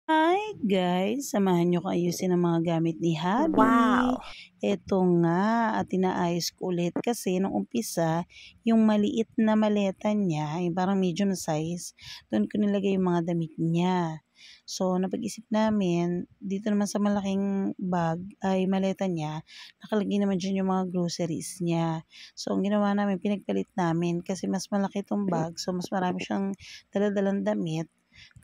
Hi guys, samahan nyo ko ayusin ang mga gamit ni Habi. Wow! Eto nga, at inaayos ko ulit kasi nung umpisa, yung maliit na maleta niya, yung parang medium size, doon ko nilagay yung mga damit niya. So, napag-isip namin, dito naman sa malaking bag, ay maleta niya, nakalagay naman dyan yung mga groceries niya. So, ang ginawa namin, pinagpalit namin kasi mas malaki itong bag, so mas marami siyang daladalang damit.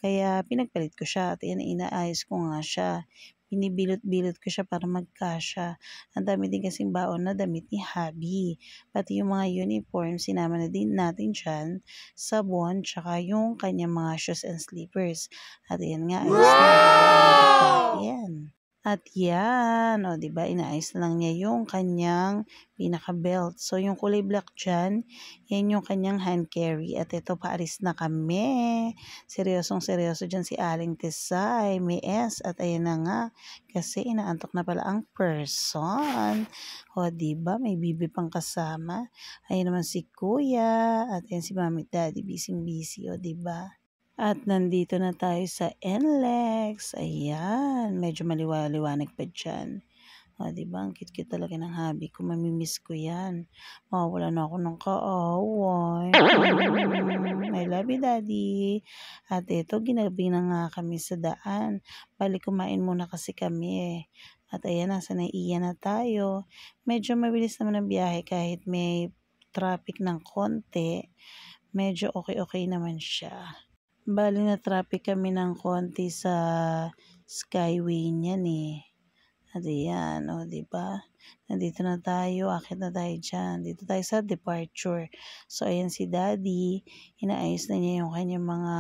Kaya pinagpalit ko siya at inaayos ko nga siya. Binibilot-bilot ko siya para magkasya. Ang dami din kasing baon na damit ni Habi. Pati yung mga uniform, sinama na din natin dyan, sabon, tsaka yung kanyang mga shoes and slippers. At yan nga, ayos na ang gamit natin. At yan, o 'di ba, inaayos na lang niya yung kanyang pinaka-belt. So yung kulay black diyan, yan yung kanyang hand carry at ito paalis na kami. Seryosong seryoso diyan si Aling Tisay, may S at ayan na nga kasi inaantok na pala ang person. O 'di ba, may bibi pang kasama. Ayun naman si Kuya at ayan si Mami at Daddy busy-busy, o 'di ba? At nandito na tayo sa NLEX. Ayan, medyo maliwanag pa dyan. O, diba? Ang cute-cute talaga ng hubby ko. Mamimiss ko yan. Mawawala na ako ng kaaway. I love you, Daddy. At ito, ginabi na nga kami sa daan. Balik kumain muna kasi kami eh. At ayan, nasa naiiyan na tayo. Medyo mabilis naman ang biyahe kahit may traffic ng konti. Medyo okay-okay naman siya. Bale na-traffic kami ng konti sa Skyway niyan eh. At ayan, o, diba? Nandito na tayo, akit na tayo dyan. Dito tayo sa departure. So, ayan si Daddy. Inaayos na niya yung kanyang mga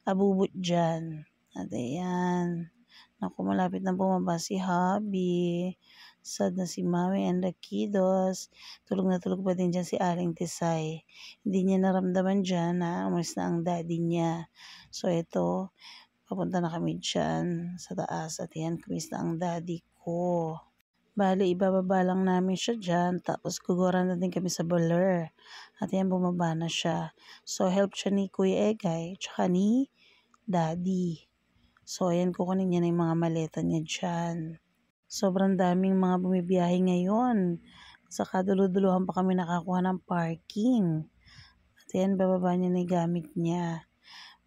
abubot dyan. At ayan. Naku, malapit na bumaba si Hubby. Sad na si Mami and the kiddos. Tulog na tulog pa din dyan si Aling Tisay. Hindi niya naramdaman dyan na umalis na ang daddy niya. So, ito, papunta na kami dyan sa taas. At yan, kumis na ang daddy ko. Bale, ibababa lang namin siya dyan. Tapos, gugura na din kami sa Baler. At yan, bumaba na siya. So, help siya ni Kuya Egay. Tsaka ni Daddy. So, ayan, kukunin niya na yung mga maleta niya dyan. Sobrang daming mga bumibiyahe ngayon. Sa kaduluduluhan pa kami nakakuha ng parking. At ayan, bababa niya na yung gamit niya.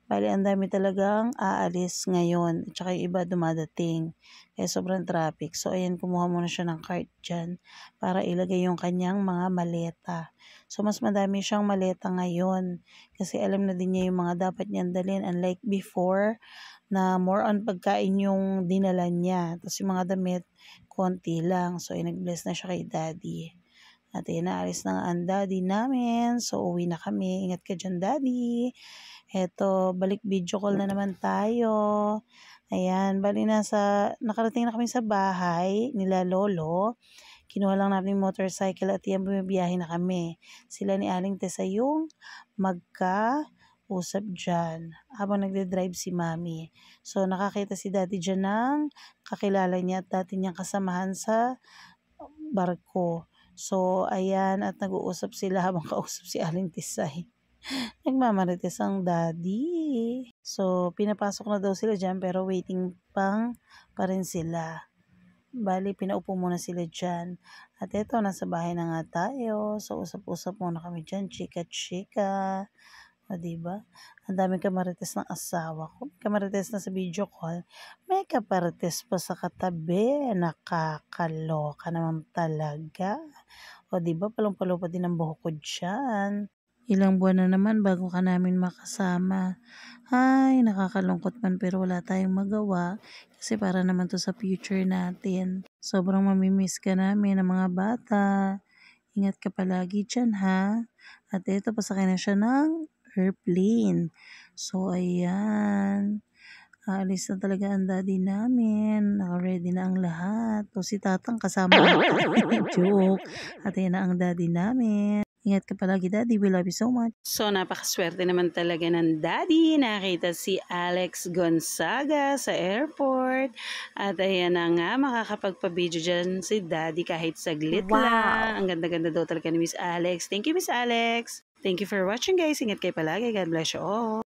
Bali, ang dami talagang aalis ngayon. At saka yung iba dumadating. Kaya sobrang traffic. So, ayan, kumuha muna siya ng cart dyan para ilagay yung kanyang mga maleta. So, mas madami siyang maleta ngayon. Kasi alam na din niya yung mga dapat niyang dalhin. Unlike before, na more on pagkain yung dinala niya. Tapos yung mga damit, konti lang. So, nag-bless na siya kay Daddy. At inaalis na nga ang daddy namin. So, uwi na kami. Ingat ka dyan, Daddy. Eto, balik video call na naman tayo. Ayan, bali nakarating na kami sa bahay nila Lolo. Kinuha lang namin yung motorcycle at yan bumibiyahe na kami. Sila ni Aling Tessa yung magka-usap dyan habang nagde-drive si Mami. So, nakakita si Daddy dyan ng kakilala niya at dati niyang kasamahan sa barko. So, ayan, at nag-uusap sila habang kausap si Aling Tisay. Nagmamarites ang daddy. So, pinapasok na daw sila dyan pero waiting pa rin sila. Bali, pinaupo muna sila dyan. At eto, nasa bahay na nga tayo. So, usap-usap muna kami dyan. Chika-chika. O, diba? Ang daming kamarites ng asawa ko. Kamarites na sa video call. May kamarites pa sa katabi. Nakakaloka naman talaga. O, diba? Palong-palo pa din ang buhok ko dyan. Ilang buwan na naman bago ka namin makasama. Ay, nakakalungkot man pero wala tayong magawa kasi para naman to sa future natin. Sobrang mamimiss ka namin ng mga bata. Ingat ka palagi dyan ha. At ito, pasakay na siya ng airplane. So, ayan. Aalis na talaga ang daddy namin. Naka-ready na ang lahat. O si Tatang kasama natin. Joke. At ayan na ang daddy namin. Ingat ka palagi, Daddy. We love you so much. So, napakaswerte naman talaga ng Daddy. Nakita si Alex Gonzaga sa airport. At ayan na nga, makakapagpa-video dyan si Daddy kahit saglit lang. Wow! Ang ganda-ganda daw talaga ni Miss Alex. Thank you, Miss Alex. Thank you for watching, guys. Ingat kayo palagi. God bless you all.